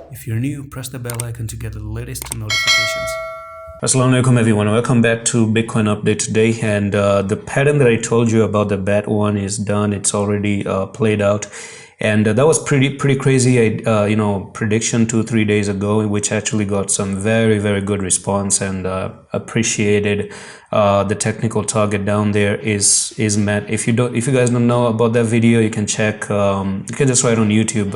If you're new, press the bell icon to get the latest notifications. Assalamu alaikum everyone, welcome back to Bitcoin update today. And the pattern that I told you about, the bet one, is done. It's already played out, and that was pretty crazy prediction 2-3 days ago, which actually got some very good response and appreciated. The technical target down there is met. If you guys don't know about that video, you can check, you can just write on YouTube,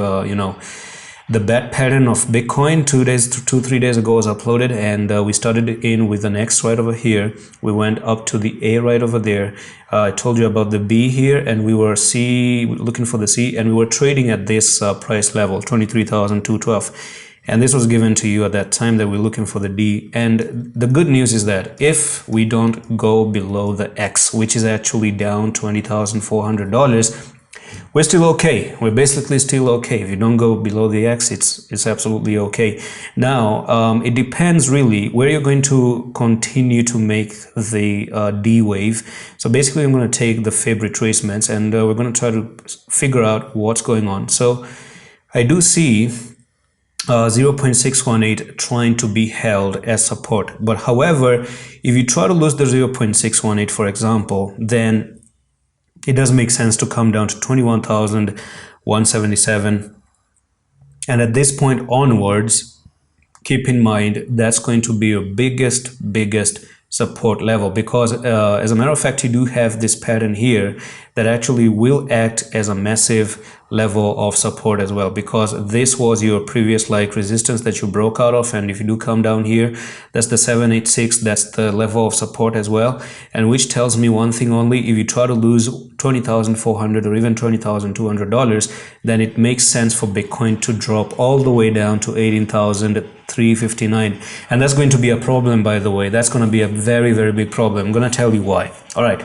the bet pattern of Bitcoin 2-3 days ago was uploaded, and we started in with an X right over here. We went up to the A right over there. I told you about the B here, and we were looking for the C, and we were trading at this price level, 23,212. And this was given to you at that time that we're looking for the D. And the good news is that if we don't go below the X, which is actually down $20,400, we're still okay. We're basically still okay. If you don't go below the X, it's absolutely okay. Now, it depends really where you're going to continue to make the D wave. So basically, I'm going to take the Fib retracements, and we're going to try to figure out what's going on. So I do see 0.618 trying to be held as support. But however, if you try to lose the 0.618, for example, then it does make sense to come down to 21,177, and at this point onwards, keep in mind that's going to be your biggest support level, because as a matter of fact, you do have this pattern here that actually will act as a massive level of support as well, because this was your previous resistance that you broke out of. And if you do come down here, that's the 786, that's the level of support as well, and which tells me one thing only: if you try to lose $20,400 or even $20,200, then it makes sense for Bitcoin to drop all the way down to 18,359. And that's going to be a problem, by the way. That's going to be a very big problem. I'm going to tell you why. All right.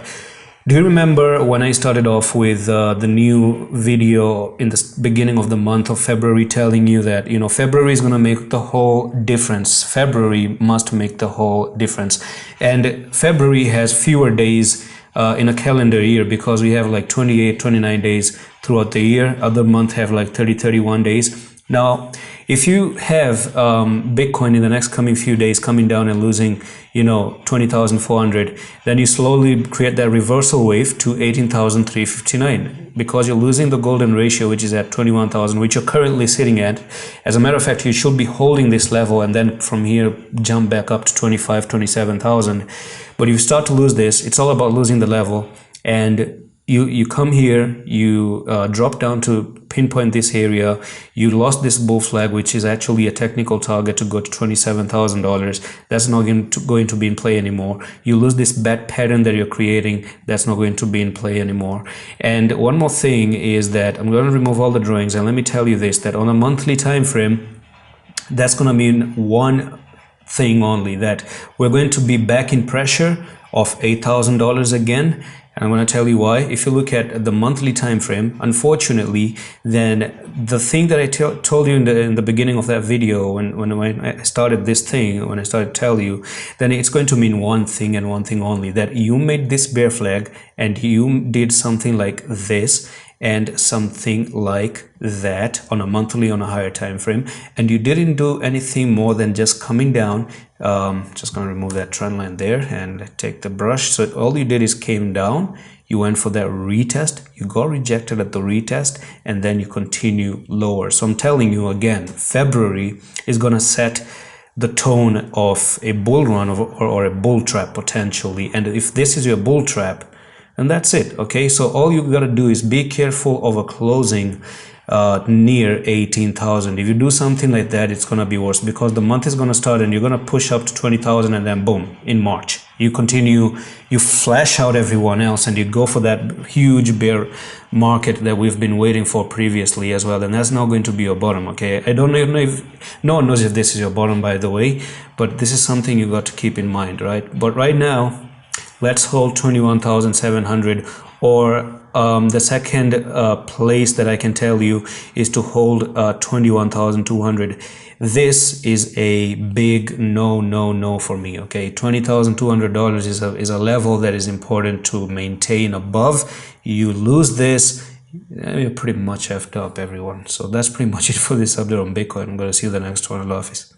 Do you remember when I started off with the new video in the beginning of the month of February, telling you that, February is going to make the whole difference. February must make the whole difference. And February has fewer days in a calendar year, because we have 28-29 days throughout the year. Other months have 30-31 days. Now, if you have Bitcoin in the next coming few days coming down and losing, 20,400, then you slowly create that reversal wave to 18,359, because you're losing the golden ratio, which is at 21,000, which you're currently sitting at. As a matter of fact, you should be holding this level, and then from here jump back up to 27,000. But if you start to lose this, it's all about losing the level, and you come here, you drop down to pinpoint this area. You lost this bull flag, which is actually a technical target to go to $27,000. That's not going to be in play anymore. You lose this bet pattern that you're creating. That's not going to be in play anymore. And one more thing is that I'm going to remove all the drawings, and let me tell you this, that on a monthly time frame, that's going to mean one thing only, that we're going to be back in pressure of $8,000 again. And I'm going to tell you why. If you look at the monthly time frame, unfortunately, then the thing that I told you in the beginning of that video, when I started this thing, when I started to tell you, then it's going to mean one thing and one thing only, that you made this bear flag and you did something like this and something like that on a monthly, on a higher time frame, and you didn't do anything more than just coming down. Just gonna remove that trend line there and take the brush. So all you did is came down, you went for that retest, you got rejected at the retest, and then you continue lower. So I'm telling you again, February is gonna set the tone of a bull run or a bull trap potentially. And if this is your bull trap, and that's it. Okay, so all you gotta do is be careful of a closing near 18,000. If you do something like that, it's gonna be worse, because the month is gonna start and you're gonna push up to 20,000, and then boom, in March you continue, you flash out everyone else, and you go for that huge bear market that we've been waiting for previously as well. And that's not going to be your bottom. Okay, I don't even know if no one knows if this is your bottom, by the way, but this is something you got to keep in mind, right? But right now, let's hold 21,700, or the second place that I can tell you is to hold 21,200. This is a big no for me. Okay, $20,200 is a level that is important to maintain above. You lose this, We're pretty much effed up, everyone. So that's pretty much it for this update on Bitcoin. I'm going to see you in the next one. Allah Hafiz.